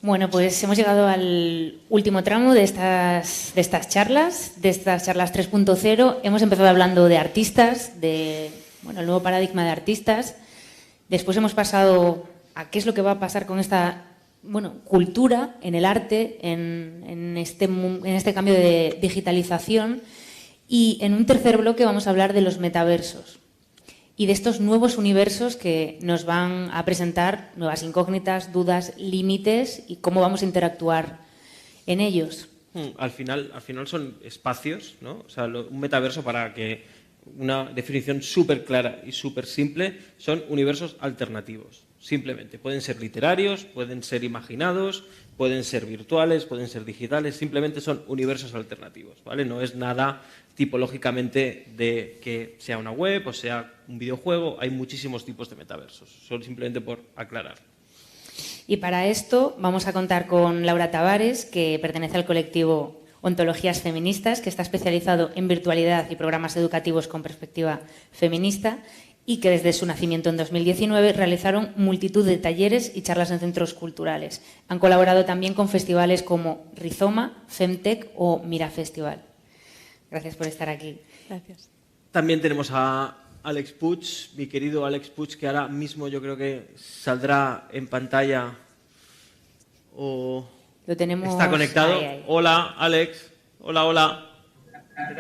Bueno, pues hemos llegado al último tramo de estas charlas 3.0. Hemos empezado hablando de artistas, el nuevo paradigma de artistas. Después hemos pasado a qué es lo que va a pasar con esta cultura en el arte, en este cambio de digitalización. Y en un tercer bloque vamos a hablar de los metaversos y de estos nuevos universos que nos van a presentar nuevas incógnitas, dudas, límites y cómo vamos a interactuar en ellos. Al final son espacios, ¿no? O sea, un metaverso, para que una definición súper clara y súper simple, son universos alternativos. Simplemente pueden ser literarios, pueden ser imaginados, pueden ser virtuales, pueden ser digitales, simplemente son universos alternativos, ¿vale? No es nada tipológicamente de que sea una web o sea un videojuego. Hay muchísimos tipos de metaversos, solo simplemente por aclarar. Y para esto vamos a contar con Laura Tavares, que pertenece al colectivo Ontologías Feministas, que está especializado en virtualidad y programas educativos con perspectiva feminista, y que desde su nacimiento en 2019 realizaron multitud de talleres y charlas en centros culturales. Han colaborado también con festivales como Rizoma, Femtech o Mira Festival. Gracias por estar aquí. Gracias. También tenemos a Alex Puig, mi querido Alex Puig, que ahora mismo yo creo que saldrá en pantalla o lo tenemos está conectado. Ahí. Hola, Alex. Hola.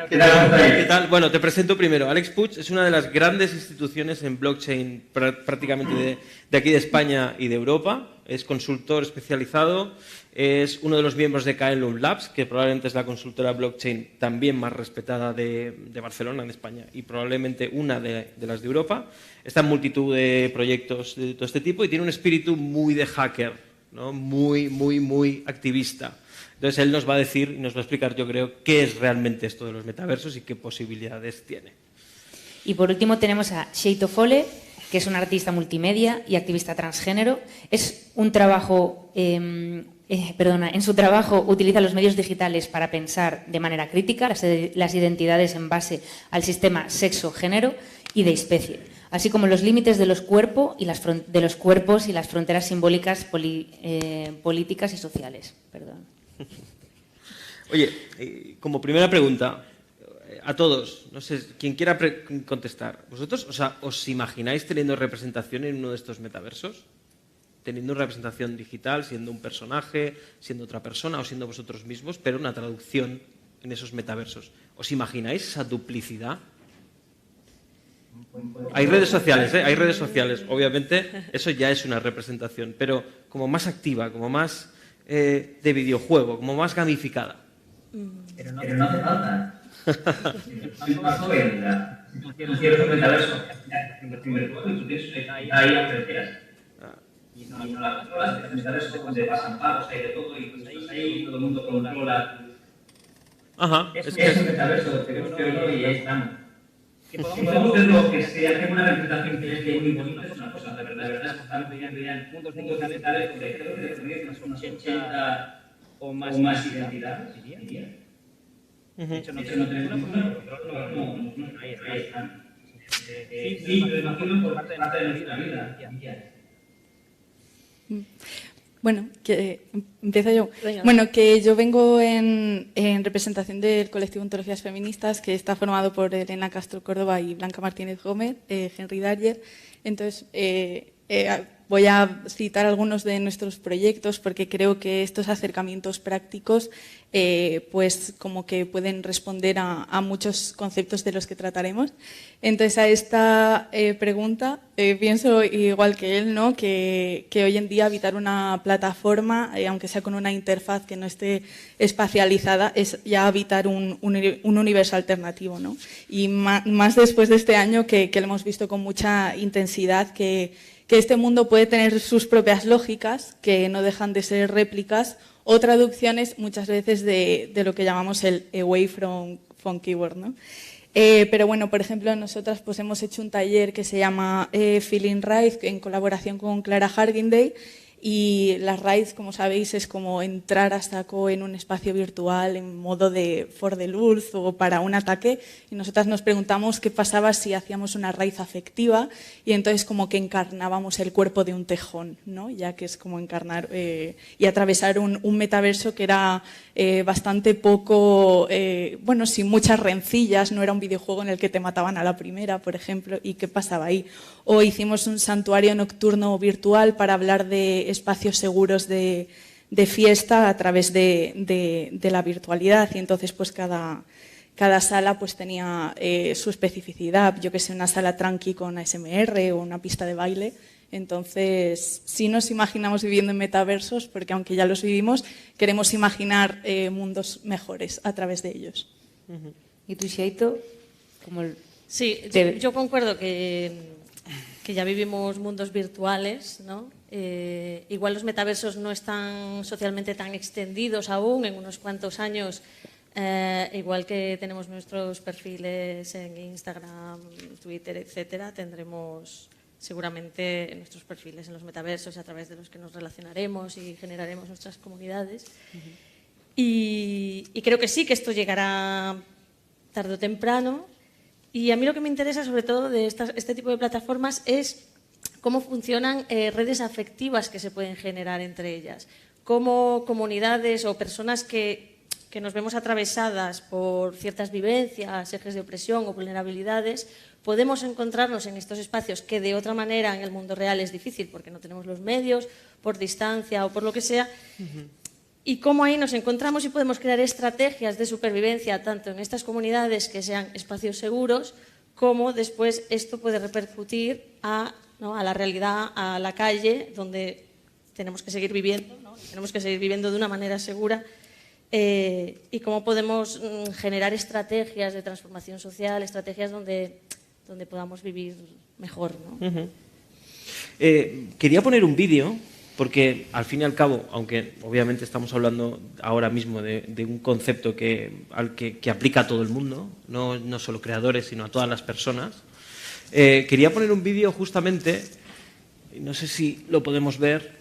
¿Qué tal? ¿Qué tal? Bueno, te presento primero. Alex Puig es una de las grandes instituciones en blockchain prácticamente de aquí de España y de Europa. Es consultor especializado, es uno de los miembros de KLM Labs, que probablemente es la consultora blockchain también más respetada de Barcelona, en España, y probablemente una de las de Europa. Está en multitud de proyectos de todo este tipo y tiene un espíritu muy de hacker, ¿no? Muy activista. Entonces él nos va a decir y nos va a explicar, yo creo, qué es realmente esto de los metaversos y qué posibilidades tiene. Y por último tenemos a Xeito Fole, que es un artista multimedia y activista transgénero. Es un trabajo, en su trabajo utiliza los medios digitales para pensar de manera crítica las identidades en base al sistema sexo-género y de especie, así como los límites de los cuerpos y las fronteras simbólicas, políticas y sociales. Oye, como primera pregunta a todos, no sé, quien quiera contestar, ¿vosotros os imagináis teniendo representación en uno de estos metaversos? Teniendo representación digital, siendo un personaje, siendo otra persona o siendo vosotros mismos, pero una traducción en esos metaversos. ¿Os imagináis esa duplicidad? Hay redes sociales, obviamente, eso ya es una representación, pero como más activa, como más de videojuego, como más gamificada. Pero no hace falta. Si tú pasó en un cierto metaverso, ahí aparecerías. Y no la controlas, el metaverso es donde pasan pagos, hay de todo, y ahí todo el mundo controla. Ajá, Es un metaverso, pero y ahí estamos. Que podamos ver lo que sea, que una representación que es muy bonita, es una cosa, la verdad es que están pidiendo ya puntos fundamentales, porque creo que son 80 o más identidades, diría. De hecho, no tenemos ninguna, pero ahí están. Sí, pero imagino por parte de nuestra vida. Bueno, empiezo yo. Bueno, que yo vengo en representación del colectivo Ontologías Feministas, que está formado por Elena Castro Córdoba y Blanca Martínez Gómez, Henry Darger. Entonces, voy a citar algunos de nuestros proyectos porque creo que estos acercamientos prácticos pues como que pueden responder a muchos conceptos de los que trataremos. Entonces, a esta pregunta pienso igual que él, ¿no? Que hoy en día habitar una plataforma, aunque sea con una interfaz que no esté espacializada, es ya habitar un universo alternativo, ¿no? Y más después de este año que lo hemos visto con mucha intensidad, que este mundo puede tener sus propias lógicas, que no dejan de ser réplicas o traducciones muchas veces de lo que llamamos el away from keyword, ¿no? Pero bueno, por ejemplo, nosotras pues hemos hecho un taller que se llama Feeling Right en colaboración con Clara Hargindale Y las raids, como sabéis, es como entrar a saco en un espacio virtual en modo de for the luz o para un ataque. Y nosotras nos preguntamos qué pasaba si hacíamos una raid afectiva y entonces como que encarnábamos el cuerpo de un tejón, ¿no? Ya que es como encarnar y atravesar un metaverso que era bastante poco, bueno, sin muchas rencillas, no era un videojuego en el que te mataban a la primera, por ejemplo, y qué pasaba ahí. O hicimos un santuario nocturno virtual para hablar de espacios seguros de fiesta a través de la virtualidad y entonces pues cada sala pues tenía su especificidad, yo que sé, una sala tranqui con ASMR o una pista de baile. Entonces, sí nos imaginamos viviendo en metaversos porque aunque ya los vivimos, queremos imaginar mundos mejores a través de ellos. ¿Y tú, Xeito? Sí, yo concuerdo que ya vivimos mundos virtuales, ¿no? Igual los metaversos no están socialmente tan extendidos aún, en unos cuantos años, igual que tenemos nuestros perfiles en Instagram, Twitter, etcétera, tendremos seguramente nuestros perfiles en los metaversos a través de los que nos relacionaremos y generaremos nuestras comunidades. Y creo que sí, que esto llegará tarde o temprano. Y a mí lo que me interesa sobre todo de este tipo de plataformas es cómo funcionan redes afectivas que se pueden generar entre ellas, cómo comunidades o personas que nos vemos atravesadas por ciertas vivencias, ejes de opresión o vulnerabilidades, podemos encontrarnos en estos espacios que de otra manera en el mundo real es difícil porque no tenemos los medios, por distancia o por lo que sea, y cómo ahí nos encontramos y podemos crear estrategias de supervivencia tanto en estas comunidades que sean espacios seguros, como después esto puede repercutir a la realidad, a la calle, donde tenemos que seguir viviendo, ¿no? Tenemos que seguir viviendo de una manera segura, y cómo podemos generar estrategias de transformación social, estrategias donde podamos vivir mejor, ¿no? Quería poner un vídeo, porque al fin y al cabo, aunque obviamente estamos hablando ahora mismo de un concepto que aplica a todo el mundo, no solo creadores, sino a todas las personas, quería poner un vídeo justamente, no sé si lo podemos ver,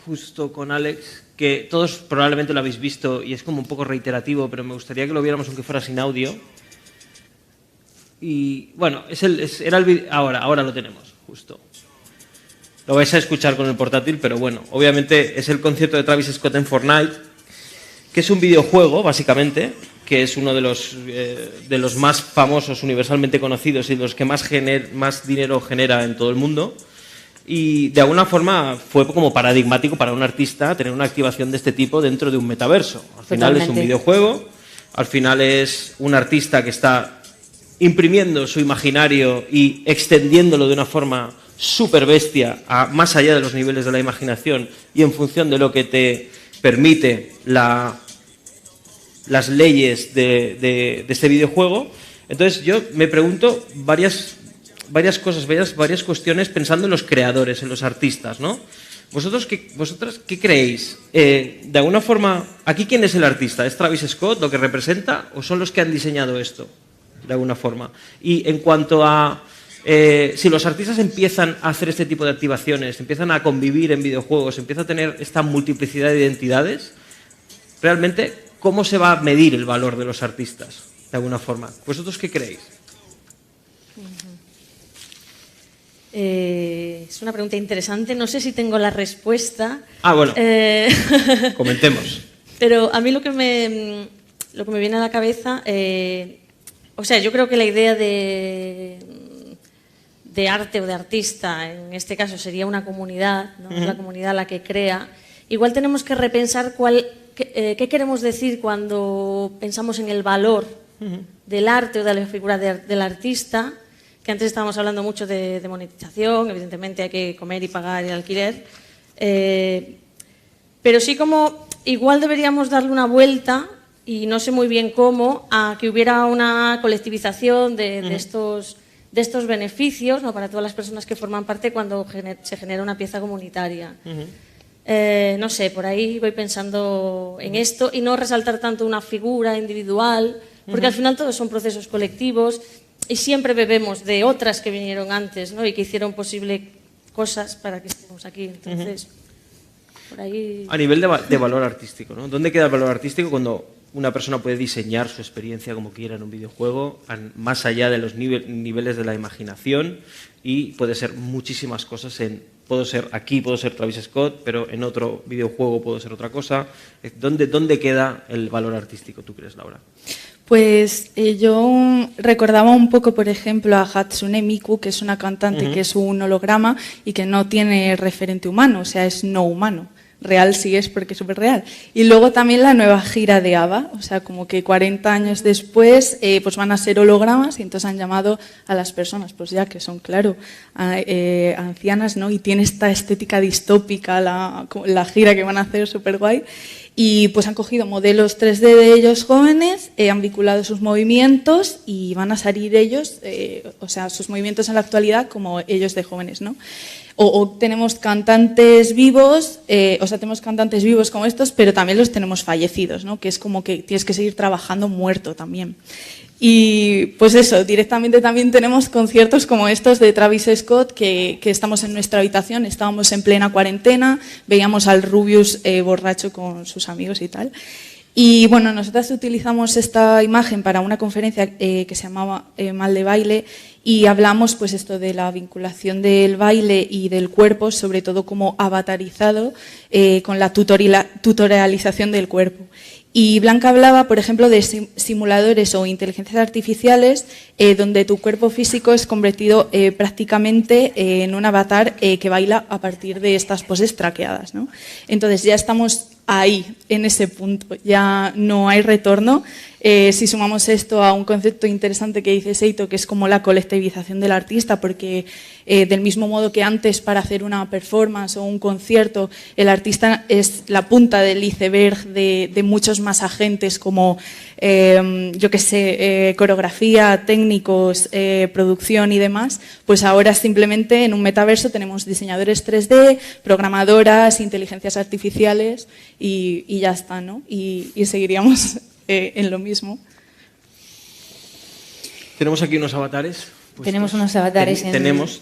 justo con Alex, que todos probablemente lo habéis visto y es como un poco reiterativo, pero me gustaría que lo viéramos aunque fuera sin audio. Y bueno, era el vídeo, ahora lo tenemos, justo. Lo vais a escuchar con el portátil, pero bueno, obviamente es el concierto de Travis Scott en Fortnite, que es un videojuego, básicamente, que es uno de los más famosos, universalmente conocidos y de los que más dinero genera en todo el mundo. Y de alguna forma fue como paradigmático para un artista tener una activación de este tipo dentro de un metaverso. Al final es un videojuego, al final es un artista que está imprimiendo su imaginario y extendiéndolo de una forma súper bestia, más allá de los niveles de la imaginación y en función de lo que te permite las leyes de este videojuego. Entonces yo me pregunto varias cuestiones pensando en los creadores, en los artistas, ¿no? ¿Vosotras qué creéis? De alguna forma, ¿aquí quién es el artista? ¿Es Travis Scott lo que representa o son los que han diseñado esto? De alguna forma. Y en cuanto a si los artistas empiezan a hacer este tipo de activaciones, empiezan a convivir en videojuegos, empiezan a tener esta multiplicidad de identidades, realmente, ¿cómo se va a medir el valor de los artistas? De alguna forma. ¿Vosotros qué creéis? Es una pregunta interesante. No sé si tengo la respuesta. Bueno, comentemos. Pero a mí lo que me viene a la cabeza, yo creo que la idea de arte o de artista, en este caso sería una comunidad, ¿no? Es la comunidad la que crea. Igual tenemos que repensar qué queremos decir cuando pensamos en el valor del arte o de la figura del artista, que antes estábamos hablando mucho de monetización, evidentemente hay que comer y pagar el alquiler, pero sí como igual deberíamos darle una vuelta, y no sé muy bien cómo, a que hubiera una colectivización de estos beneficios, ¿no? Para todas las personas que forman parte cuando se genera una pieza comunitaria. No sé, por ahí voy pensando en esto y no resaltar tanto una figura individual, porque al final todos son procesos colectivos y siempre bebemos de otras que vinieron antes, ¿no? Y que hicieron posible cosas para que estemos aquí. Entonces, por ahí... A nivel de valor artístico, ¿no? ¿Dónde queda el valor artístico cuando una persona puede diseñar su experiencia como quiera en un videojuego, más allá de los niveles de la imaginación, y puede ser muchísimas cosas puedo ser Travis Scott, pero en otro videojuego puedo ser otra cosa? ¿Dónde queda el valor artístico, tú crees, Laura? Pues yo recordaba un poco, por ejemplo, a Hatsune Miku, que es una cantante que es un holograma y que no tiene referente humano, o sea, es no humano. Real sí es porque es súper real. Y luego también la nueva gira de ABBA, o sea, como que 40 años después pues van a ser hologramas y entonces han llamado a las personas, pues ya que son, claro, ancianas, ¿no? Y tiene esta estética distópica la gira que van a hacer, súper guay. Y pues han cogido modelos 3D de ellos jóvenes, han vinculado sus movimientos y van a salir ellos, o sea, sus movimientos en la actualidad como ellos de jóvenes, ¿no? O tenemos cantantes vivos, tenemos cantantes vivos como estos, pero también los tenemos fallecidos, ¿no? Que es como que tienes que seguir trabajando muerto también. Y pues eso, directamente también tenemos conciertos como estos de Travis Scott, que estamos en nuestra habitación, estábamos en plena cuarentena, veíamos al Rubius borracho con sus amigos y tal. Y bueno, nosotras utilizamos esta imagen para una conferencia que se llamaba Mal de Baile, y hablamos pues esto de la vinculación del baile y del cuerpo, sobre todo como avatarizado con la tutorialización del cuerpo. Y Blanca hablaba, por ejemplo, de simuladores o inteligencias artificiales donde tu cuerpo físico es convertido prácticamente en un avatar que baila a partir de estas poses traqueadas, ¿no? Entonces ya estamos ahí, en ese punto, ya no hay retorno. Si sumamos esto a un concepto interesante que dice Seito, que es como la colectivización del artista, porque del mismo modo que antes para hacer una performance o un concierto el artista es la punta del iceberg de muchos más agentes como, yo qué sé, coreografía, técnicos, producción y demás, pues ahora simplemente en un metaverso tenemos diseñadores 3D, programadoras, inteligencias artificiales y ya está, ¿no? Y seguiríamos en lo mismo. Tenemos aquí unos avatares. Tenemos unos avatares.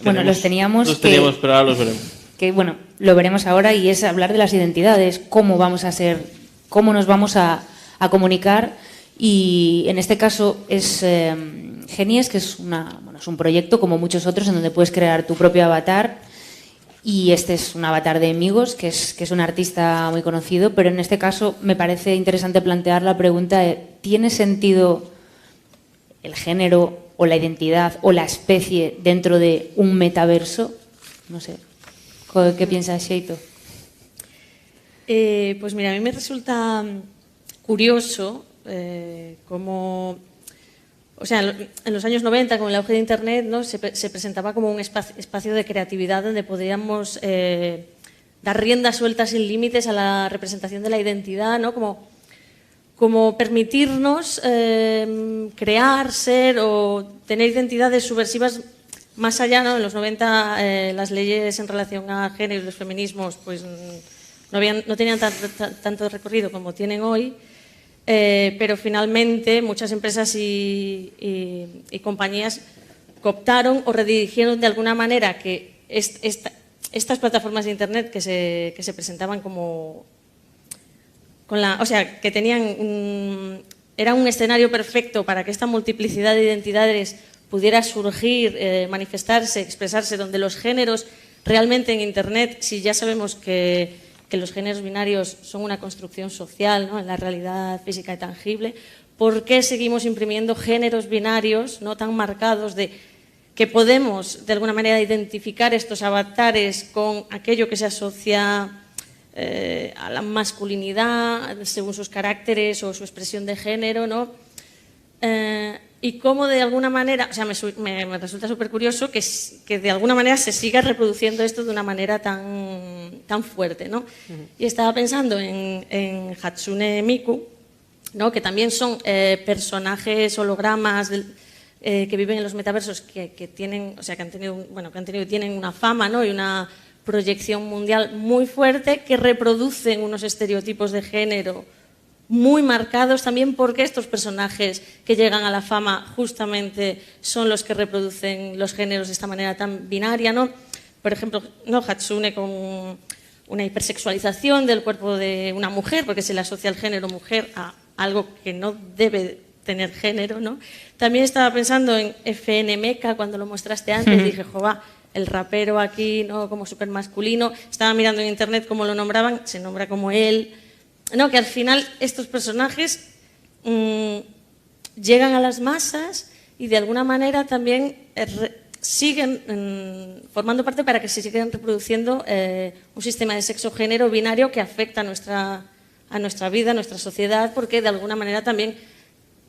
Bueno, los teníamos, pero ahora los veremos. Que bueno, lo veremos ahora, y es hablar de las identidades, cómo vamos a ser, cómo nos vamos a comunicar. Y en este caso es Genies, que es es un proyecto como muchos otros en donde puedes crear tu propio avatar. Y este es un avatar de Migos, que es un artista muy conocido, pero en este caso me parece interesante plantear la pregunta de, ¿tiene sentido el género o la identidad o la especie dentro de un metaverso? No sé, ¿qué piensas, Seito? Pues mira, a mí me resulta curioso cómo... O sea, en los años 90, con el auge de Internet, ¿no? se presentaba como un espacio de creatividad donde podíamos dar riendas sueltas sin límites a la representación de la identidad, ¿no? Como permitirnos crear, ser o tener identidades subversivas más allá, ¿no? En los 90 las leyes en relación a género y los feminismos pues, no tenían tanto recorrido como tienen hoy. Pero finalmente muchas empresas y compañías cooptaron o redirigieron de alguna manera que estas plataformas de Internet que se presentaban como que tenían era un escenario perfecto para que esta multiplicidad de identidades pudiera surgir, manifestarse, expresarse, donde los géneros realmente en Internet, si ya sabemos que los géneros binarios son una construcción social, ¿no? En la realidad física y tangible, ¿por qué seguimos imprimiendo géneros binarios no tan marcados de que podemos de alguna manera identificar estos avatares con aquello que se asocia a la masculinidad según sus caracteres o su expresión de género, ¿no? Y cómo de alguna manera, o sea, me resulta súper curioso que de alguna manera se siga reproduciendo esto de una manera tan fuerte, ¿no? Y estaba pensando en Hatsune Miku, ¿no? Que también son personajes hologramas que viven en los metaversos que tienen, o sea, que han tenido y tienen una fama, ¿no? Y una proyección mundial muy fuerte, que reproducen unos estereotipos de género muy marcados también, porque estos personajes que llegan a la fama justamente son los que reproducen los géneros de esta manera tan binaria, ¿no? por ejemplo, ¿no? Hatsune con una hipersexualización del cuerpo de una mujer, porque se le asocia el género mujer a algo que no debe tener género, ¿no? También estaba pensando en FN Mecha cuando lo mostraste antes, dije, jova, el rapero aquí, ¿no? Como súper masculino. Estaba mirando en internet cómo lo nombraban, se nombra como él. No, que al final estos personajes llegan a las masas y de alguna manera también siguen formando parte para que se sigan reproduciendo un sistema de sexo-género binario que afecta a nuestra vida, a nuestra sociedad, porque de alguna manera también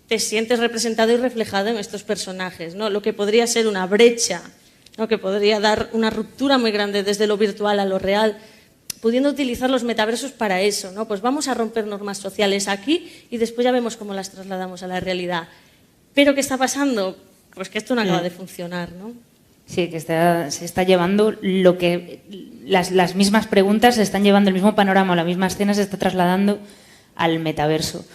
te sientes representado y reflejado en estos personajes, ¿no? Lo que podría ser una brecha, ¿no? Que podría dar una ruptura muy grande desde lo virtual a lo real, pudiendo utilizar los metaversos para eso, ¿no? Pues vamos a romper normas sociales aquí y después ya vemos cómo las trasladamos a la realidad. ¿Pero qué está pasando? Pues que esto no acaba de funcionar, ¿no? Sí, que se está llevando lo que... Las mismas preguntas se están llevando, el mismo panorama, la misma escena se está trasladando al metaverso.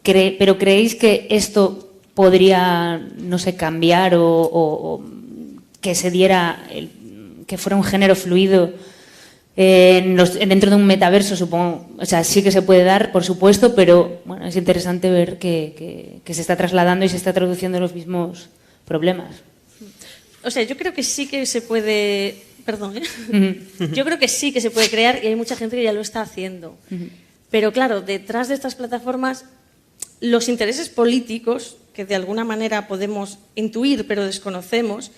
¿Pero creéis que esto podría, no sé, cambiar o que se diera, que fuera un género fluido dentro de un metaverso, supongo? O sea, sí que se puede dar, por supuesto, pero bueno, es interesante ver que se está trasladando y se está traduciendo los mismos problemas. O sea, yo creo que sí que se puede... Perdón, Yo creo que sí que se puede crear y hay mucha gente que ya lo está haciendo. Pero claro, detrás de estas plataformas, los intereses políticos, que de alguna manera podemos intuir pero desconocemos,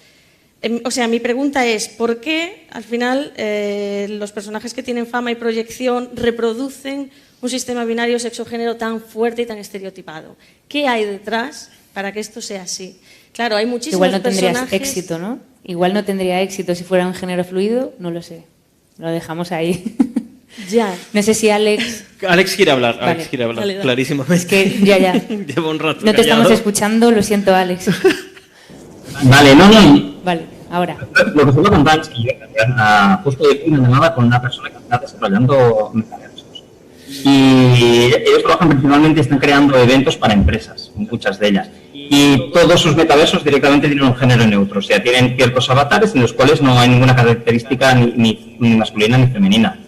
o sea, mi pregunta es, ¿por qué al final los personajes que tienen fama y proyección reproducen un sistema binario sexo-género tan fuerte y tan estereotipado? ¿Qué hay detrás para que esto sea así? Claro, hay muchísimos personajes... Igual no tendrías personajes... éxito, ¿no? Igual no tendría éxito si fuera un género fluido, no lo sé. Lo dejamos ahí. Ya. No sé si Alex... Alex quiere hablar, Vale. Alex quiere hablar, Dale. clarísimamente. Es que ya. Llevo un rato No te callado. estamos escuchando, lo siento, Alex. Vale, no. Vale, ahora. Lo que os voy a contar es que yo justo hoy me llamaba con una persona que está desarrollando metaversos. Y ellos trabajan principalmente, están creando eventos para empresas, muchas de ellas. Y todos sus metaversos directamente tienen un género neutro, o sea, tienen ciertos avatares en los cuales no hay ninguna característica ni masculina ni femenina.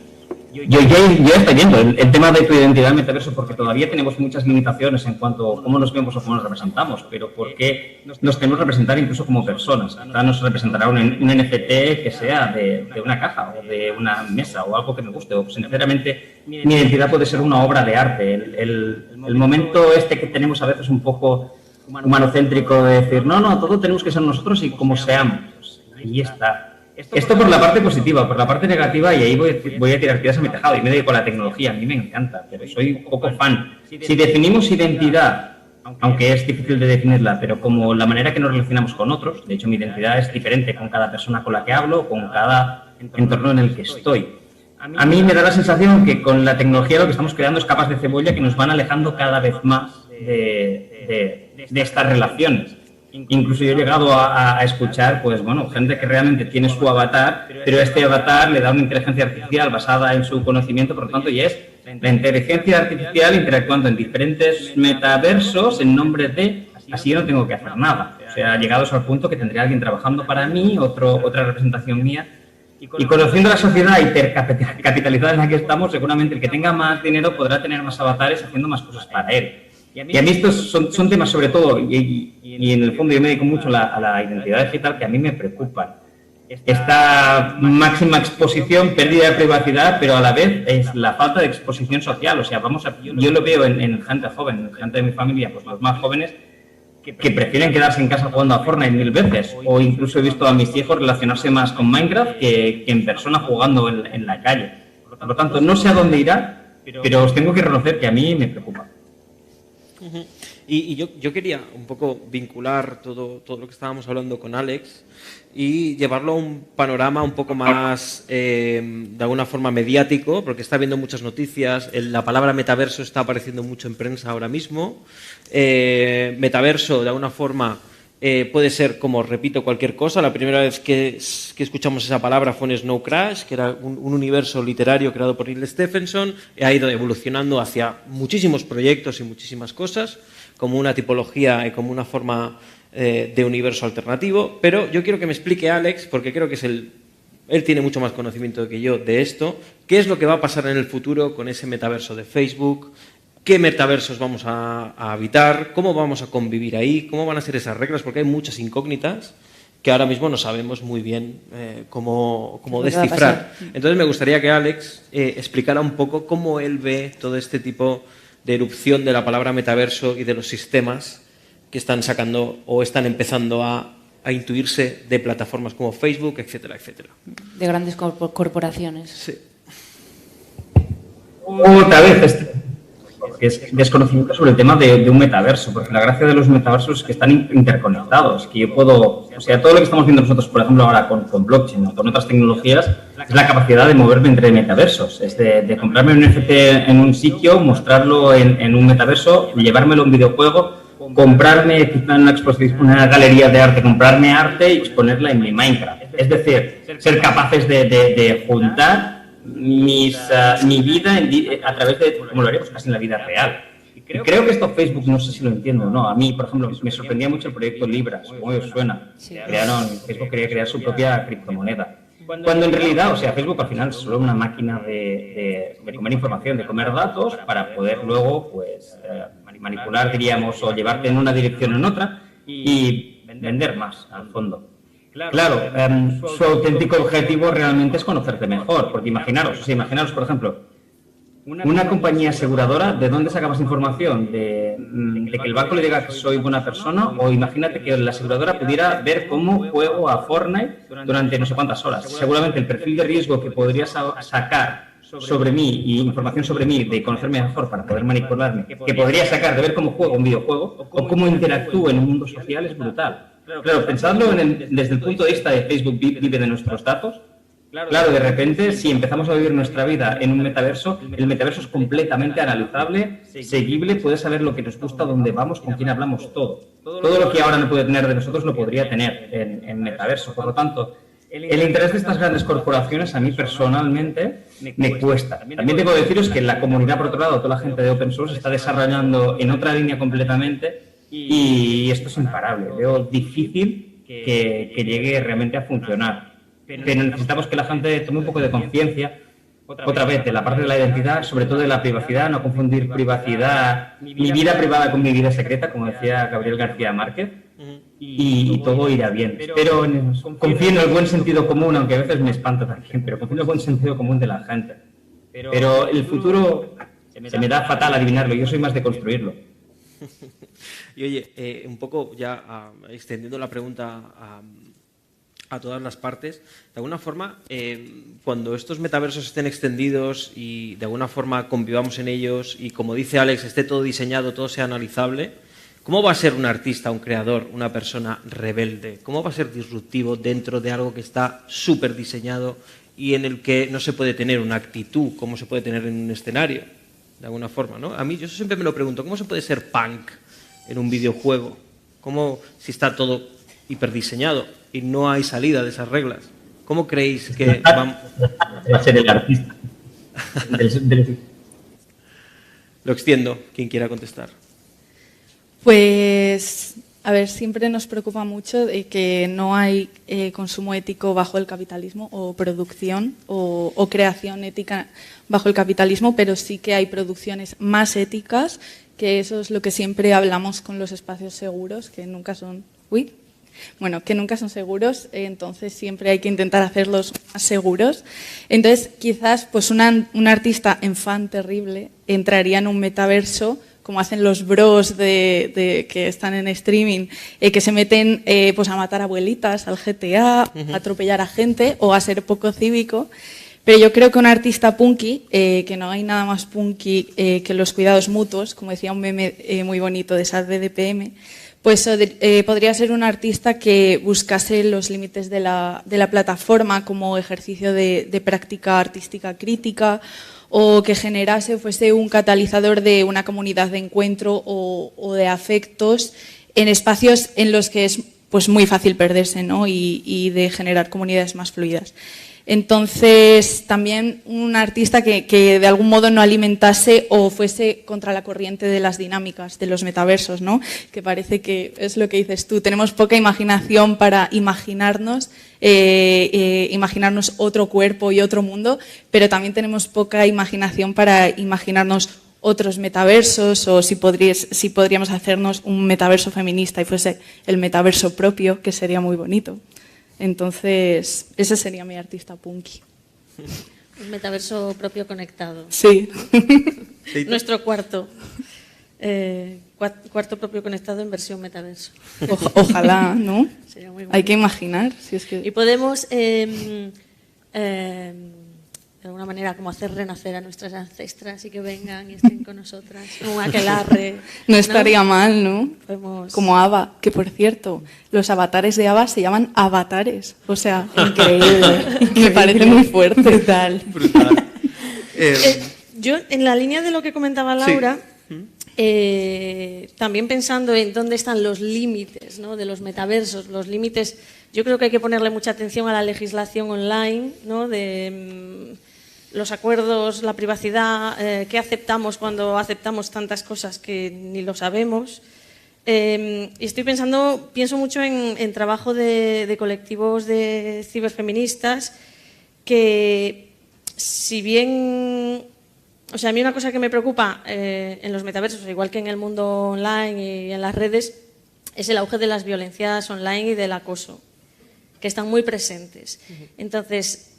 Yo ya estoy viendo el tema de tu identidad en metaverso, porque todavía tenemos muchas limitaciones en cuanto a cómo nos vemos o cómo nos representamos, pero porque nos queremos representar incluso como personas. Ahora nos representará un NFT que sea de una caja o de una mesa o algo que me guste, o sinceramente mi identidad puede ser una obra de arte. El momento este que tenemos a veces un poco humanocéntrico de decir, no, todo tenemos que ser nosotros y como seamos. Ahí está. Esto por la parte positiva, por la parte negativa, y ahí voy a tirar tiras a mi tejado, y me dedico a la tecnología, a mí me encanta, pero soy un poco fan. Si definimos identidad, aunque es difícil de definirla, pero como la manera que nos relacionamos con otros, de hecho mi identidad es diferente con cada persona con la que hablo, con cada entorno en el que estoy. A mí me da la sensación que con la tecnología lo que estamos creando es capas de cebolla que nos van alejando cada vez más de estas relaciones. Incluso yo he llegado a escuchar, pues bueno, gente que realmente tiene su avatar, pero este avatar le da una inteligencia artificial basada en su conocimiento, por lo tanto, y es la inteligencia artificial interactuando en diferentes metaversos en nombre de, así yo no tengo que hacer nada. O sea, llegados al punto que tendría alguien trabajando para mí, otra representación mía. Y conociendo la sociedad hipercapitalizada en la que estamos, seguramente el que tenga más dinero podrá tener más avatares haciendo más cosas para él. Y a mí estos son temas sobre todo, y en el fondo yo me dedico mucho a la identidad digital, que a mí me preocupan. Esta máxima exposición, pérdida de privacidad, pero a la vez es la falta de exposición social. O sea, yo lo veo en gente joven, en gente de mi familia, pues los más jóvenes, que prefieren quedarse en casa jugando a Fortnite 1000 veces, o incluso he visto a mis hijos relacionarse más con Minecraft que en persona jugando en la calle. Por lo tanto, no sé a dónde irá, pero os tengo que reconocer que a mí me preocupa. Y yo quería un poco vincular todo lo que estábamos hablando con Alex y llevarlo a un panorama un poco más, de alguna forma, mediático, porque está habiendo muchas noticias. La palabra metaverso está apareciendo mucho en prensa ahora mismo. Metaverso, de alguna forma, puede ser, como repito, cualquier cosa. La primera vez que escuchamos esa palabra fue en Snow Crash, que era un universo literario creado por Neil Stephenson. Ha ido evolucionando hacia muchísimos proyectos y muchísimas cosas, como una tipología y como una forma de universo alternativo. Pero yo quiero que me explique Alex, porque creo que es el Él tiene mucho más conocimiento que yo de esto. ¿Qué es lo que va a pasar en el futuro con ese metaverso de Facebook? ¿Qué metaversos vamos a habitar? ¿Cómo vamos a convivir ahí? ¿Cómo van a ser esas reglas? Porque hay muchas incógnitas que ahora mismo no sabemos muy bien cómo descifrar. Entonces me gustaría que Alex explicara un poco cómo él ve todo este tipo de erupción de la palabra metaverso y de los sistemas que están sacando o están empezando a intuirse de plataformas como Facebook, etcétera, etcétera. De grandes corporaciones. Sí. Otra vez, porque es desconocimiento sobre el tema de un metaverso, porque la gracia de los metaversos es que están interconectados, que yo puedo, o sea, todo lo que estamos viendo nosotros, por ejemplo, ahora con blockchain o con otras tecnologías, es la capacidad de moverme entre metaversos, es de comprarme un NFT en un sitio, mostrarlo en un metaverso, llevármelo a un videojuego, comprarme quizá en una galería de arte, comprarme arte y exponerla en mi Minecraft. Es decir, ser capaces de juntar mi vida a través de, como lo haríamos casi en la vida real. Creo que esto Facebook, no sé si lo entiendo o no. A mí, por ejemplo, me sorprendía mucho el proyecto Libra, ¿cómo os suena? Facebook quería crear su propia criptomoneda. Cuando en realidad, o sea, Facebook al final es solo una máquina de comer información, de comer datos, para poder luego, pues, manipular, diríamos, o llevarte en una dirección o en otra y vender más, al fondo. Claro, su auténtico objetivo realmente es conocerte mejor, porque imaginaros, por ejemplo, una compañía aseguradora, ¿de dónde sacamos información? ¿De que el banco le diga que soy buena persona? O imagínate que la aseguradora pudiera ver cómo juego a Fortnite durante no sé cuántas horas. Seguramente el perfil de riesgo que podría sacar sobre mí y información sobre mí, de conocerme mejor para poder manipularme, que podría sacar de ver cómo juego un videojuego o cómo interactúo en un mundo social es brutal. Claro, pensadlo desde el punto de vista de Facebook vive de nuestros datos. Claro, de repente, si empezamos a vivir nuestra vida en un metaverso, el metaverso es completamente analizable, seguible, puede saber lo que nos gusta, dónde vamos, con quién hablamos, todo. Todo lo que ahora no puede tener de nosotros lo podría tener en metaverso. Por lo tanto, el interés de estas grandes corporaciones a mí personalmente me cuesta. También tengo que deciros que la comunidad, por otro lado, toda la gente de open source está desarrollando en otra línea completamente y esto es imparable. Veo difícil que llegue realmente a funcionar. Pero necesitamos que la gente tome un poco de conciencia, otra vez, de la parte de la identidad, sobre todo de la privacidad, no confundir privacidad, mi vida privada con mi vida secreta, como decía Gabriel García Márquez, y todo irá bien. Pero confío en el buen sentido común, aunque a veces me espanta también, pero confío en el buen sentido común de la gente. Pero el futuro se me da fatal adivinarlo, yo soy más de construirlo. Y oye, un poco ya extendiendo la pregunta a todas las partes, de alguna forma, cuando estos metaversos estén extendidos y de alguna forma convivamos en ellos y, como dice Alex, esté todo diseñado, todo sea analizable, ¿cómo va a ser un artista, un creador, una persona rebelde? ¿Cómo va a ser disruptivo dentro de algo que está súper diseñado y en el que no se puede tener una actitud como se puede tener en un escenario? De alguna forma, ¿no? A mí, yo siempre me lo pregunto, ¿cómo se puede ser punk en un videojuego? ¿Cómo, si está todo hiperdiseñado y no hay salida de esas reglas? ¿Cómo creéis que va a ser el artista? Lo extiendo, quien quiera contestar. Pues, a ver, siempre nos preocupa mucho de que no hay consumo ético bajo el capitalismo o producción o creación ética bajo el capitalismo, pero sí que hay producciones más éticas, que eso es lo que siempre hablamos con los espacios seguros, que nunca son... que nunca son seguros, entonces siempre hay que intentar hacerlos más seguros. Entonces, quizás pues un artista en fan terrible entraría en un metaverso, como hacen los bros que están en streaming, que se meten pues a matar abuelitas, al GTA, a atropellar a gente o a ser poco cívico. Pero yo creo que un artista punky, que no hay nada más punky que los cuidados mutuos, como decía un meme muy bonito de SAD BDPM, pues podría ser un artista que buscase los límites de la plataforma como ejercicio de práctica artística crítica, o que fuese un catalizador de una comunidad de encuentro o de afectos en espacios en los que es pues muy fácil perderse, ¿no? y de generar comunidades más fluidas. Entonces, también un artista que de algún modo no alimentase o fuese contra la corriente de las dinámicas de los metaversos, ¿no? Que parece que es lo que dices tú, tenemos poca imaginación para imaginarnos otro cuerpo y otro mundo, pero también tenemos poca imaginación para imaginarnos otros metaversos, o si podríamos hacernos un metaverso feminista y fuese el metaverso propio, que sería muy bonito. Entonces, ese sería mi artista punky. Un metaverso propio conectado. Sí. Nuestro cuarto. Cuarto propio conectado en versión metaverso. Ojalá, ¿no? Sería muy bueno. Hay que imaginar. Si es que... Y podemos, de alguna manera, como hacer renacer a nuestras ancestras y que vengan y estén con nosotras. Un aquelarre. No estaría mal, ¿no? Podemos... Como Ava, que por cierto, los avatares de Ava se llaman avatares. O sea, increíble. Me parece muy fuerte. Brutal. Brutal. Yo, en la línea de lo que comentaba Laura, sí. También pensando en dónde están los límites, ¿no?, de los metaversos, los límites, yo creo que hay que ponerle mucha atención a la legislación online, ¿no?, de los acuerdos, la privacidad, qué aceptamos cuando aceptamos tantas cosas que ni lo sabemos. Y pienso mucho en trabajo de colectivos de ciberfeministas que, si bien, o sea, a mí una cosa que me preocupa en los metaversos, igual que en el mundo online y en las redes, es el auge de las violencias online y del acoso, que están muy presentes. Entonces,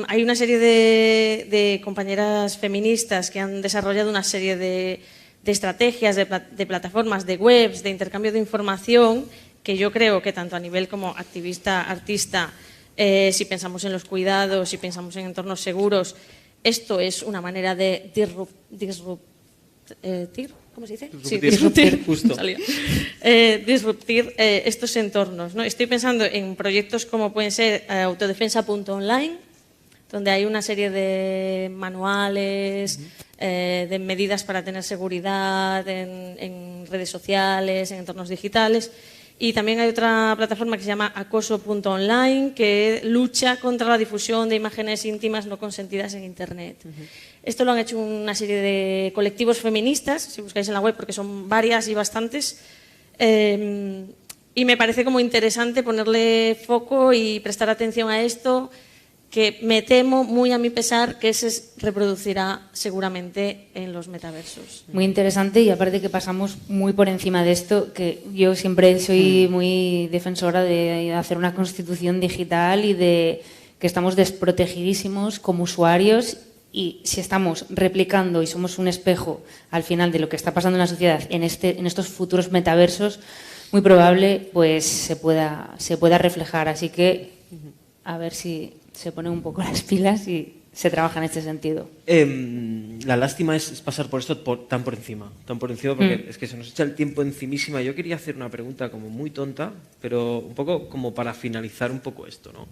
hay una serie de compañeras feministas que han desarrollado una serie de estrategias, de plataformas, de webs, de intercambio de información, que yo creo que tanto a nivel como activista, artista, si pensamos en los cuidados, si pensamos en entornos seguros, esto es una manera de disruptir, ¿cómo se dice? Disruptir, justo. Disruptir estos entornos, ¿no? Estoy pensando en proyectos como pueden ser autodefensa.online, donde hay una serie de manuales, de medidas para tener seguridad en redes sociales, en entornos digitales. Y también hay otra plataforma que se llama acoso.online, que lucha contra la difusión de imágenes íntimas no consentidas en Internet. Esto lo han hecho una serie de colectivos feministas, si buscáis en la web, porque son varias y bastantes. Y me parece como interesante ponerle foco y prestar atención a esto, que me temo, muy a mi pesar, que se reproducirá seguramente en los metaversos. Muy interesante, y aparte que pasamos muy por encima de esto, que yo siempre soy muy defensora de hacer una constitución digital y de que estamos desprotegidísimos como usuarios, y si estamos replicando y somos un espejo al final de lo que está pasando en la sociedad en estos futuros metaversos, muy probable pues se pueda reflejar. Así que a ver si se ponen un poco las pilas y se trabaja en este sentido. La lástima es pasar por esto tan por encima, porque es que se nos echa el tiempo encimísima. Yo quería hacer una pregunta como muy tonta, pero un poco como para finalizar un poco esto, ¿no?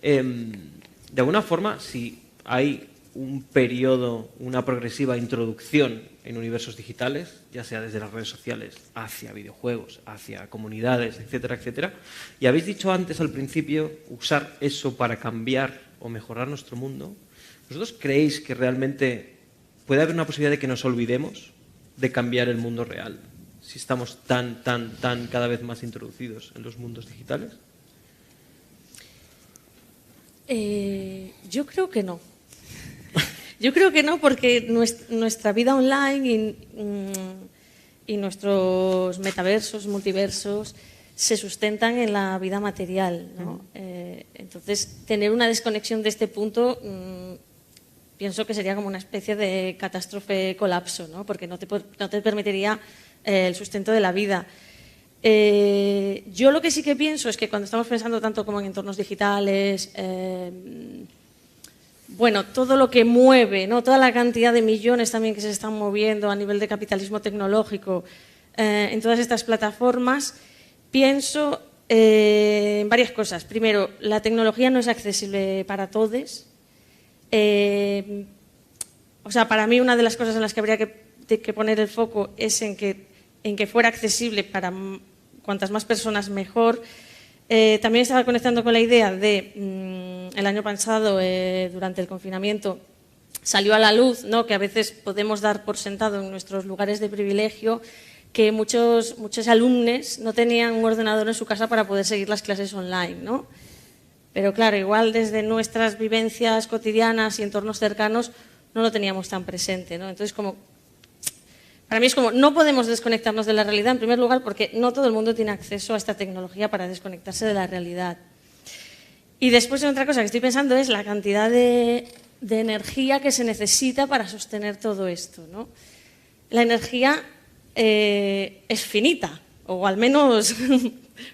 De alguna forma, si hay un periodo, una progresiva introducción en universos digitales, ya sea desde las redes sociales hacia videojuegos, hacia comunidades, etcétera, etcétera. Y habéis dicho antes al principio usar eso para cambiar o mejorar nuestro mundo. ¿Vosotros creéis que realmente puede haber una posibilidad de que nos olvidemos de cambiar el mundo real si estamos tan cada vez más introducidos en los mundos digitales? Yo creo que no. Yo creo que no, porque nuestra vida online y nuestros metaversos, multiversos, se sustentan en la vida material, ¿no? Entonces, tener una desconexión de este punto, pienso que sería como una especie de catástrofe colapso, ¿no? Porque no te permitiría el sustento de la vida. Yo lo que sí que pienso es que cuando estamos pensando tanto como en entornos digitales, bueno, todo lo que mueve, ¿no?, toda la cantidad de millones también que se están moviendo a nivel de capitalismo tecnológico en todas estas plataformas, pienso en varias cosas. Primero, la tecnología no es accesible para todos. O sea, para mí una de las cosas en las que habría que poner el foco es en que fuera accesible para cuantas más personas mejor. También estaba conectando con la idea de el año pasado, durante el confinamiento, salió a la luz, ¿no?, que a veces podemos dar por sentado en nuestros lugares de privilegio que muchos alumnos no tenían un ordenador en su casa para poder seguir las clases online, ¿no? Pero claro, igual desde nuestras vivencias cotidianas y entornos cercanos no lo teníamos tan presente, ¿no? Entonces, para mí es como, no podemos desconectarnos de la realidad, en primer lugar, porque no todo el mundo tiene acceso a esta tecnología para desconectarse de la realidad. Y después, otra cosa que estoy pensando es la cantidad de energía que se necesita para sostener todo esto, ¿no? La energía es finita, o al menos...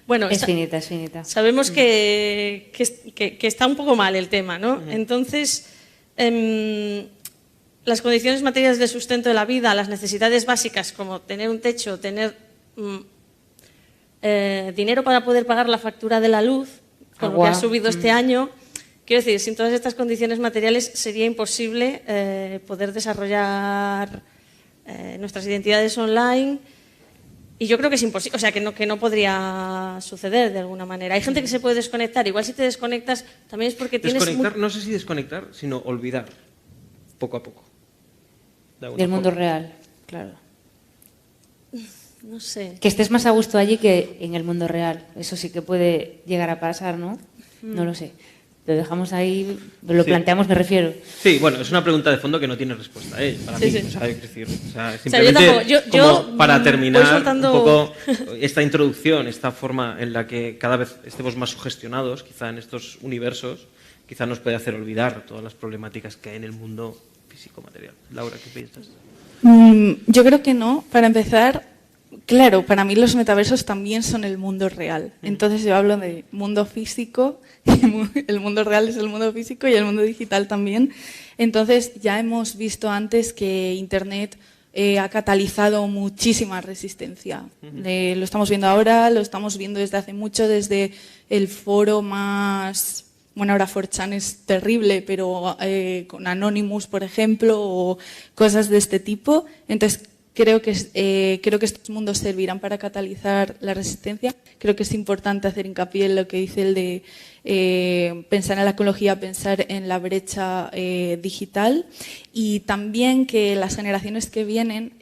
bueno, es finita, es finita. Sabemos que está un poco mal el tema, ¿no? Entonces, las condiciones materiales de sustento de la vida, las necesidades básicas como tener un techo, tener dinero para poder pagar la factura de la luz, con lo que ha subido este año, quiero decir, sin todas estas condiciones materiales sería imposible poder desarrollar nuestras identidades online. Y yo creo que es imposible, o sea, que no podría suceder de alguna manera. Hay gente que se puede desconectar, igual si te desconectas también es porque tienes... Desconectar, no sé si desconectar, sino olvidar, poco a poco. Del mundo real, claro. No sé. Que estés más a gusto allí que en el mundo real, eso sí que puede llegar a pasar, ¿no? No lo sé. Lo dejamos ahí, lo planteamos, me refiero. Sí, bueno, es una pregunta de fondo que no tiene respuesta, para mí. Sí. O sea, es decir, simplemente como para terminar un poco esta introducción, esta forma en la que cada vez estemos más sugestionados, quizá en estos universos, quizá nos puede hacer olvidar todas las problemáticas que hay en el mundo físico-material. Laura, ¿qué piensas? Yo creo que no. Para empezar, claro, para mí los metaversos también son el mundo real. Entonces yo hablo de mundo físico, el mundo real es el mundo físico y el mundo digital también. Entonces ya hemos visto antes que Internet ha catalizado muchísima resistencia. Lo estamos viendo ahora, lo estamos viendo desde hace mucho, desde el foro más... Bueno, ahora 4chan es terrible, pero con Anonymous, por ejemplo, o cosas de este tipo. Entonces, creo que estos mundos servirán para catalizar la resistencia. Creo que es importante hacer hincapié en lo que dice el de pensar en la ecología, pensar en la brecha digital, y también que las generaciones que vienen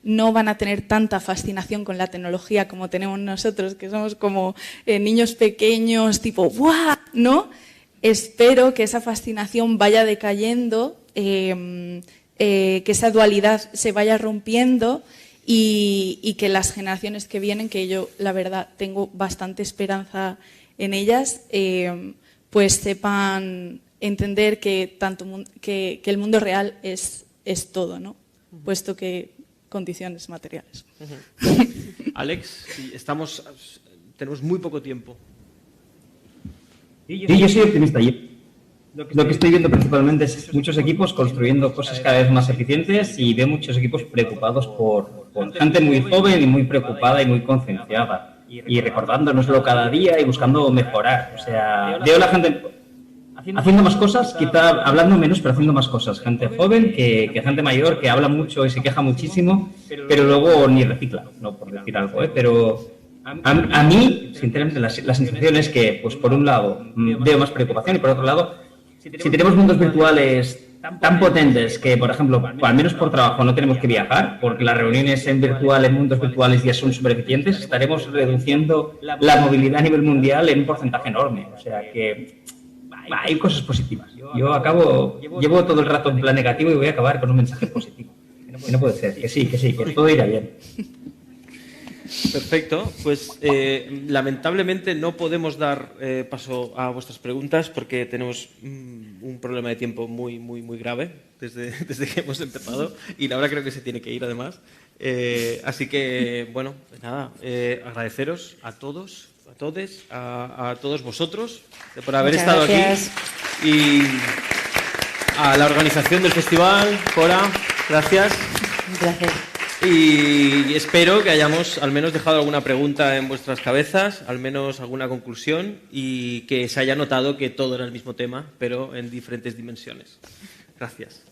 no van a tener tanta fascinación con la tecnología como tenemos nosotros, que somos como niños pequeños, tipo ¡guau!, ¿no? Espero que esa fascinación vaya decayendo, que esa dualidad se vaya rompiendo y que las generaciones que vienen, que yo la verdad tengo bastante esperanza en ellas, pues sepan entender que el mundo real es todo, ¿no? Puesto que condiciones materiales. Alex, tenemos muy poco tiempo. Sí, yo soy optimista. Lo que estoy viendo principalmente es muchos equipos construyendo cosas cada vez más eficientes, y veo muchos equipos preocupados por gente muy joven y muy preocupada y muy concienciada, y recordándonoslo cada día y buscando mejorar. O sea, veo a la gente haciendo más cosas, quizá hablando menos, pero haciendo más cosas. Gente joven que gente mayor que habla mucho y se queja muchísimo, pero luego ni recicla, no por decir algo, pero... A mí, sinceramente, la sensación es que, pues por un lado, veo más preocupación, y por otro lado, si tenemos mundos virtuales tan potentes que, por ejemplo, al menos por trabajo no tenemos que viajar, porque las reuniones en mundos virtuales ya son súper eficientes, estaremos reduciendo la movilidad a nivel mundial en un porcentaje enorme. O sea que hay cosas positivas. Llevo todo el rato en plan negativo y voy a acabar con un mensaje positivo. Que no puede ser, que sí, que todo irá bien. Perfecto, pues lamentablemente no podemos dar paso a vuestras preguntas porque tenemos un problema de tiempo muy grave desde que hemos empezado, y Laura creo que se tiene que ir además. Así que, bueno, pues nada, agradeceros a todos, a todos vosotros por haber estado aquí, y a la organización del festival, Cora, gracias. Gracias. Y espero que hayamos al menos dejado alguna pregunta en vuestras cabezas, al menos alguna conclusión, y que se haya notado que todo era el mismo tema, pero en diferentes dimensiones. Gracias.